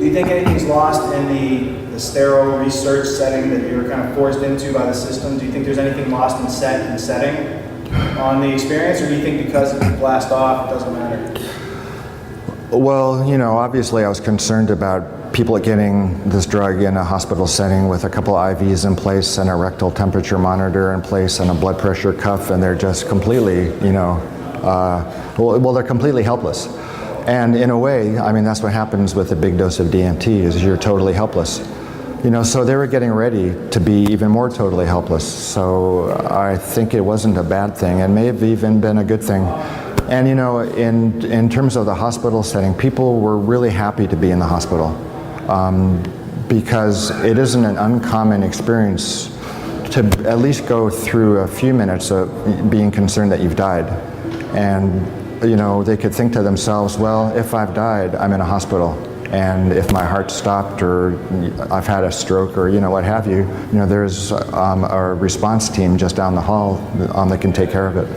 you think anything's lost in the sterile research setting that you were kind of forced into by the system? Do you think there's anything lost in set and setting on the experience, or do you think because it can blast off, it doesn't matter? Well, you know, obviously I was concerned about people getting this drug in a hospital setting with a couple IVs in place and a rectal temperature monitor in place and a blood pressure cuff, and they're just completely, you know, well, they're completely helpless. And in a way, I mean, that's what happens with a big dose of DMT, is you're totally helpless. You know, so they were getting ready to be even more totally helpless. So I think it wasn't a bad thing, and may have even been a good thing. And you know, in terms of the hospital setting, people were really happy to be in the hospital because it isn't an uncommon experience to at least go through a few minutes of being concerned that you've died. And you know, they could think to themselves, well, if I've died, I'm in a hospital. And if my heart stopped, or I've had a stroke, or you know, what have you, you know, there's a response team just down the hall that can take care of it.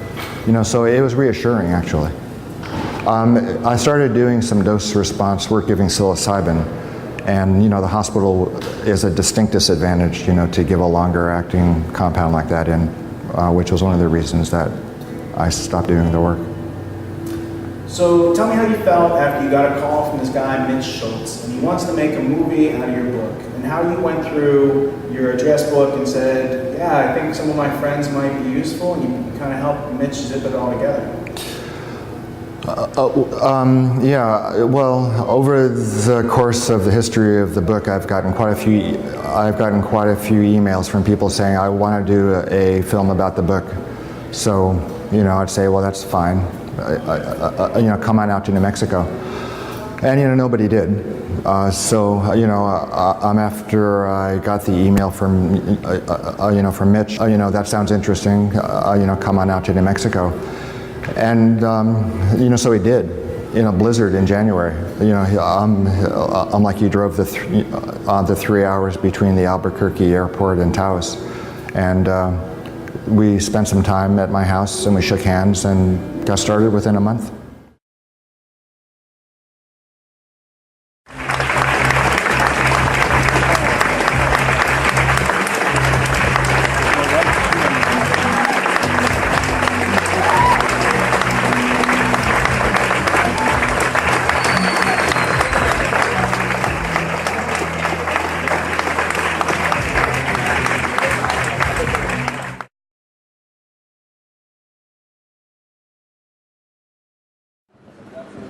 You know, so it was reassuring, actually. I started doing some dose response work giving psilocybin, and you know, the hospital is a distinct disadvantage, you know, to give a longer acting compound like that in, which was one of the reasons that I stopped doing the work. So tell me how you felt after you got a call from this guy, Mitch Schultz, and he wants to make a movie out of your book, and how you went through your address book and said, yeah, I think some of my friends might be useful, and you kind of helped Mitch zip it all together. Yeah, well, over the course of the history of the book, I've gotten quite a few emails from people saying, I want to do a film about the book. So, you know, I'd say, well, that's fine. You know, come on out to New Mexico. And, you know, nobody did. So, you know, after I got the email from, you know, from Mitch, you know, that sounds interesting, you know, come on out to New Mexico. And, you know, so he did, in a blizzard in January. You know, I'm like, you drove the 3 hours between the Albuquerque airport and Taos. And we spent some time at my house, and we shook hands and got started within a month.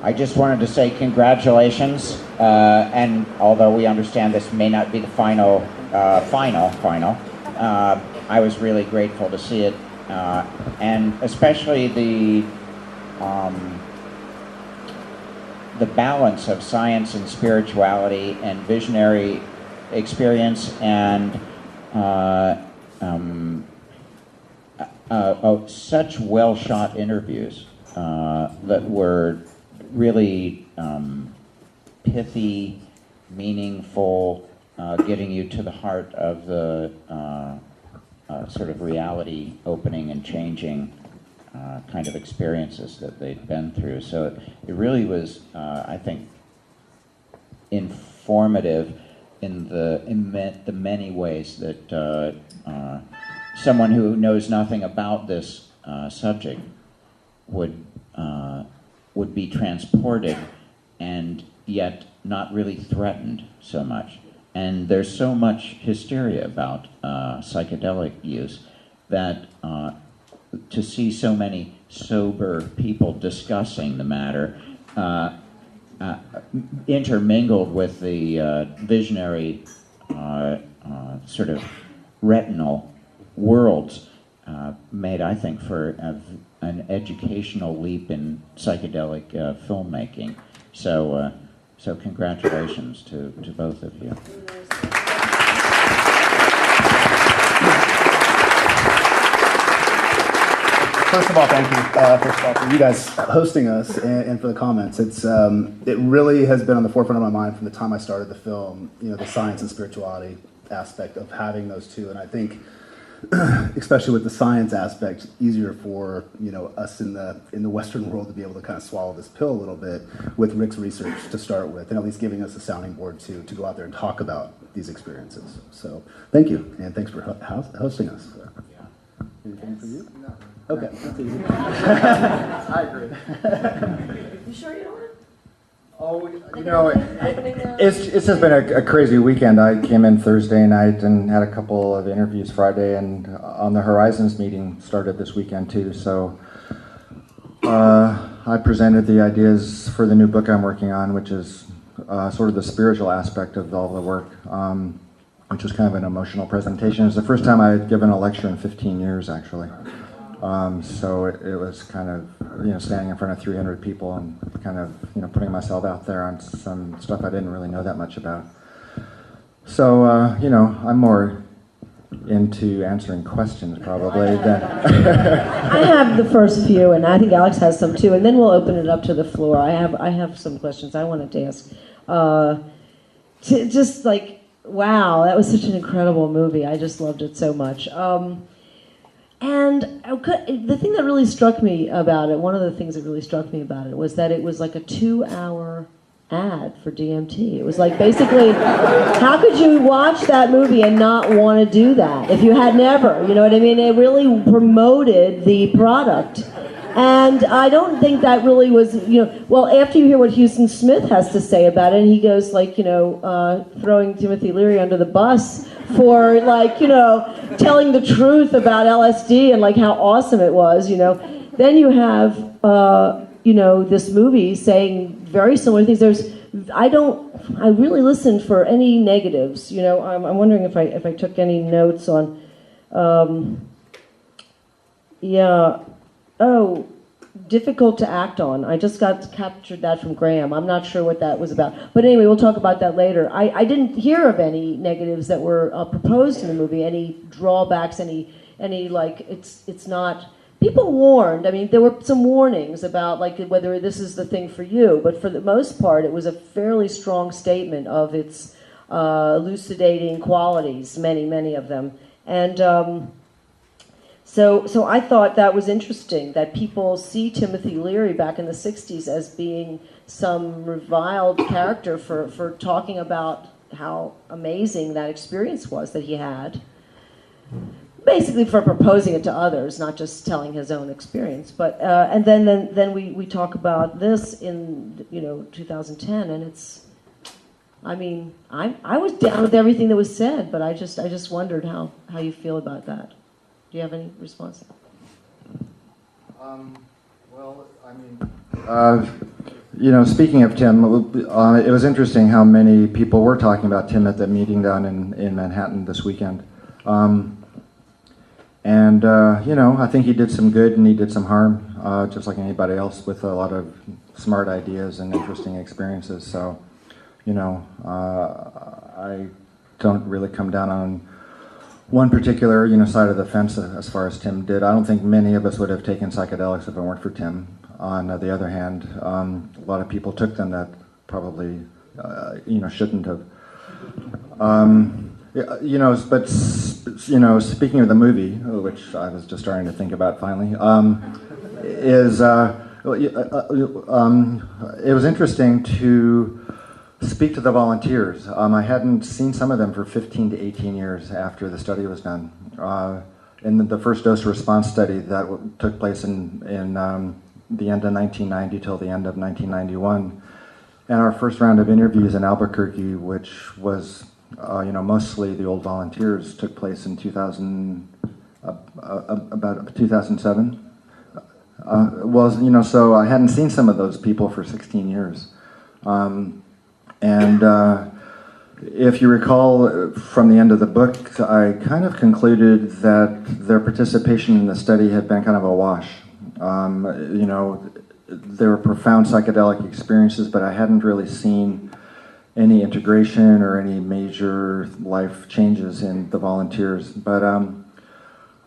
I just wanted to say congratulations, and although we understand this may not be the final, I was really grateful to see it, and especially the balance of science and spirituality and visionary experience and such well-shot interviews that were really pithy, meaningful, getting you to the heart of the sort of reality opening and changing kind of experiences that they'd been through. So it really was, I think, informative in the many ways that someone who knows nothing about this subject would be transported and yet not really threatened so much. And there's so much hysteria about psychedelic use that to see so many sober people discussing the matter intermingled with the visionary sort of retinal worlds made, I think, for an educational leap in psychedelic filmmaking. So, so congratulations to both of you. First of all, thank you. First of all, for you guys hosting us and for the comments. It's it really has been on the forefront of my mind from the time I started the film. You know, the science and spirituality aspect of having those two, and I think especially with the science aspect, easier for us in the Western world to be able to kind of swallow this pill a little bit with Rick's research to start with, and at least giving us a sounding board to go out there and talk about these experiences. So thank you, and thanks for hosting us. Anything for you? No. Okay, that's easy. I agree. You sure you don't? Oh, it's just been a crazy weekend. I came in Thursday night and had a couple of interviews Friday, and On the Horizons meeting started this weekend too. So I presented the ideas for the new book I'm working on, which is sort of the spiritual aspect of all the work, which was kind of an emotional presentation. It's the first time I had given a lecture in 15 years, actually. So it was kind of, standing in front of 300 people and kind of, putting myself out there on some stuff I didn't really know that much about. So, I'm more into answering questions probably than... I have the first few, and I think Alex has some too, and then we'll open it up to the floor. I have some questions I wanted to ask. Just like, wow, that was such an incredible movie. I just loved it so much. And the thing that really struck me about it, one of the things that really struck me about it was that it was like a 2-hour ad for DMT. It was like basically, how could you watch that movie and not want to do that if you had never, you know what I mean? It really promoted the product. And I don't think that really was, well, after you hear what Houston Smith has to say about it, and he goes like, throwing Timothy Leary under the bus for like, telling the truth about LSD and like how awesome it was, then you have, this movie saying very similar things. I really listened for any negatives, I'm wondering if I took any notes on, difficult to act on. I just captured that from Graham. I'm not sure what that was about. But anyway, we'll talk about that later. I didn't hear of any negatives that were proposed in the movie, any drawbacks, any like, it's not... People warned. I mean, there were some warnings about like whether this is the thing for you, but for the most part, it was a fairly strong statement of its elucidating qualities, many of them. And... So I thought that was interesting, that people see Timothy Leary back in the 60s as being some reviled character for talking about how amazing that experience was that he had. Basically for proposing it to others, not just telling his own experience. But and then we talk about this in 2010, and it's, I mean, I was down with everything that was said, but I just wondered how you feel about that. Do you have any response? Speaking of Tim, it was interesting how many people were talking about Tim at the meeting down in Manhattan this weekend. I think he did some good and he did some harm, just like anybody else with a lot of smart ideas and interesting experiences. So, I don't really come down on one particular, side of the fence as far as Tim did. I don't think many of us would have taken psychedelics if it weren't for Tim. On the other hand, a lot of people took them that probably, shouldn't have. But speaking of the movie, which I was just starting to think about finally, it was interesting to speak to the volunteers. I hadn't seen some of them for 15 to 18 years after the study was done. In the first dose response study that took place in the end of 1990 till the end of 1991, and our first round of interviews in Albuquerque, which was mostly the old volunteers, took place in about 2007. So I hadn't seen some of those people for 16 years. If you recall from the end of the book, I kind of concluded that their participation in the study had been kind of a wash. There were profound psychedelic experiences, but I hadn't really seen any integration or any major life changes in the volunteers. But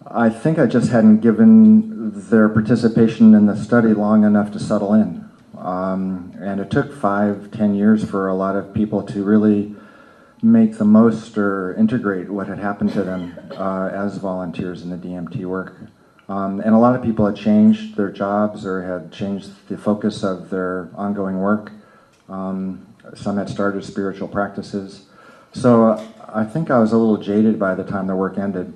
I think I just hadn't given their participation in the study long enough to settle in. And it took 5-10 years for a lot of people to really make the most or integrate what had happened to them as volunteers in the DMT work. And a lot of people had changed their jobs or had changed the focus of their ongoing work. Some had started spiritual practices. So I think I was a little jaded by the time the work ended.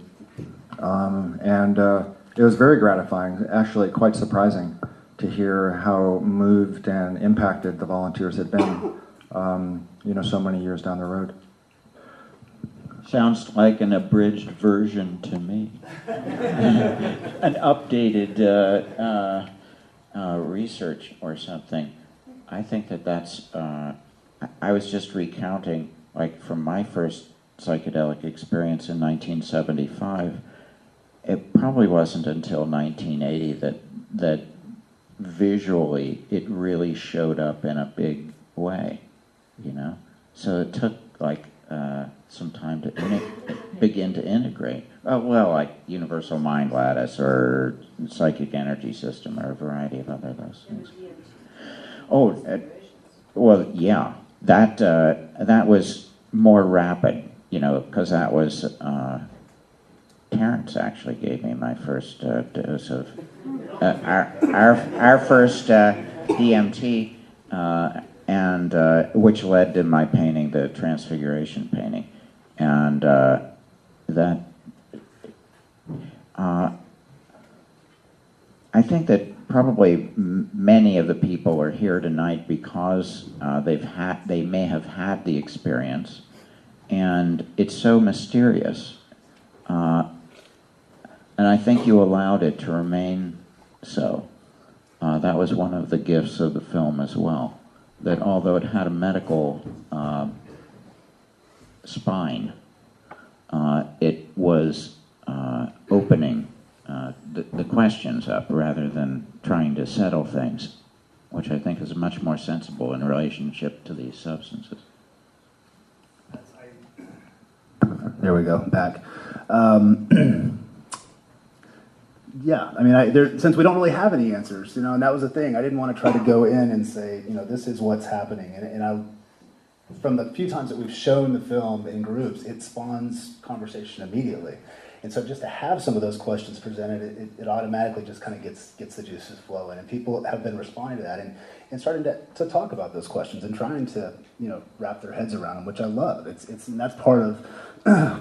And it was very gratifying, actually quite surprising to hear how moved and impacted the volunteers had been, so many years down the road. Sounds like an abridged version to me. An updated research or something. I think that's, I was just recounting, like from my first psychedelic experience in 1975, it probably wasn't until 1980 that visually it really showed up in a big way, So it took like some time to begin to integrate. Like universal mind lattice or psychic energy system or a variety of other those things. Yeah, that was more rapid, because that was Terrence actually gave me my first dose of our first DMT, and which led to my painting, the Transfiguration painting, and that I think that probably many of the people are here tonight because they may have had the experience, and it's so mysterious. And I think you allowed it to remain so. That was one of the gifts of the film as well, that although it had a medical spine, it was opening the questions up rather than trying to settle things, which I think is much more sensible in relationship to these substances. There we go, back. Yeah, I mean, since we don't really have any answers, and that was the thing. I didn't want to try to go in and say, this is what's happening. And from the few times that we've shown the film in groups, it spawns conversation immediately. And so just to have some of those questions presented, it automatically just kind of gets the juices flowing. And people have been responding to that and starting to talk about those questions and trying to, wrap their heads around them, which I love. And that's part of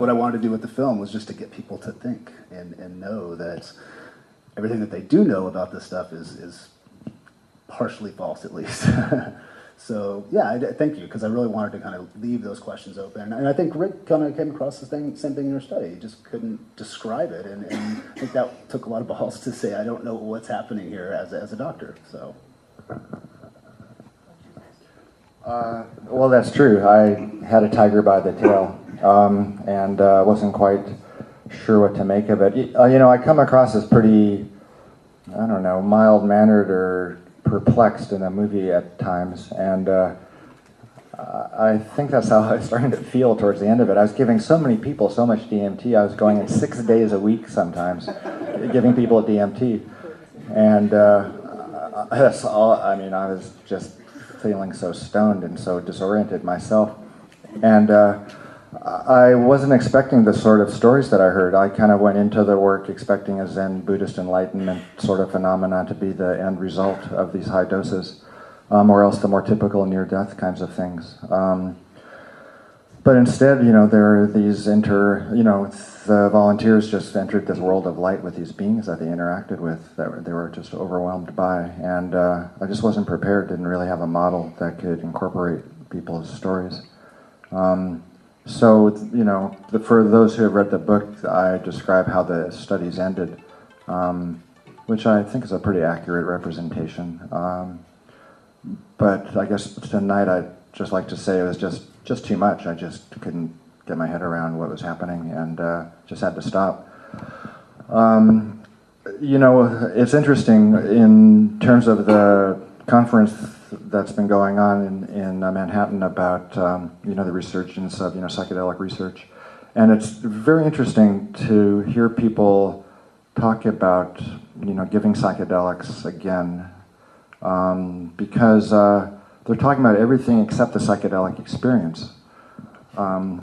what I wanted to do with the film, was just to get people to think and know that everything that they do know about this stuff is partially false, at least. So, yeah, thank you, because I really wanted to kind of leave those questions open. And I think Rick kind of came across the same thing in your study. He just couldn't describe it. And I think that took a lot of balls to say, I don't know what's happening here as a doctor. So. Well, that's true. I had a tiger by the tail, and wasn't quite sure what to make of it. I come across as pretty, mild-mannered or perplexed in a movie at times, and I think that's how I was starting to feel towards the end of it. I was giving so many people so much DMT. I was going in 6 days a week sometimes, giving people DMT, and that's all. I mean, I was just feeling so stoned and so disoriented myself, and I wasn't expecting the sort of stories that I heard. I kind of went into the work expecting a Zen Buddhist enlightenment sort of phenomenon to be the end result of these high doses, or else the more typical near-death kinds of things. But instead, there are these the volunteers just entered this world of light with these beings that they interacted with, that they were just overwhelmed by. And I just wasn't prepared, didn't really have a model that could incorporate people's stories. So, for those who have read the book, I describe how the studies ended, which I think is a pretty accurate representation. But I guess tonight I'd just like to say it was just too much. I just couldn't get my head around what was happening, and just had to stop. It's interesting in terms of the conference that's been going on in Manhattan about the resurgence of psychedelic research, and it's very interesting to hear people talk about giving psychedelics again, because they're talking about everything except the psychedelic experience.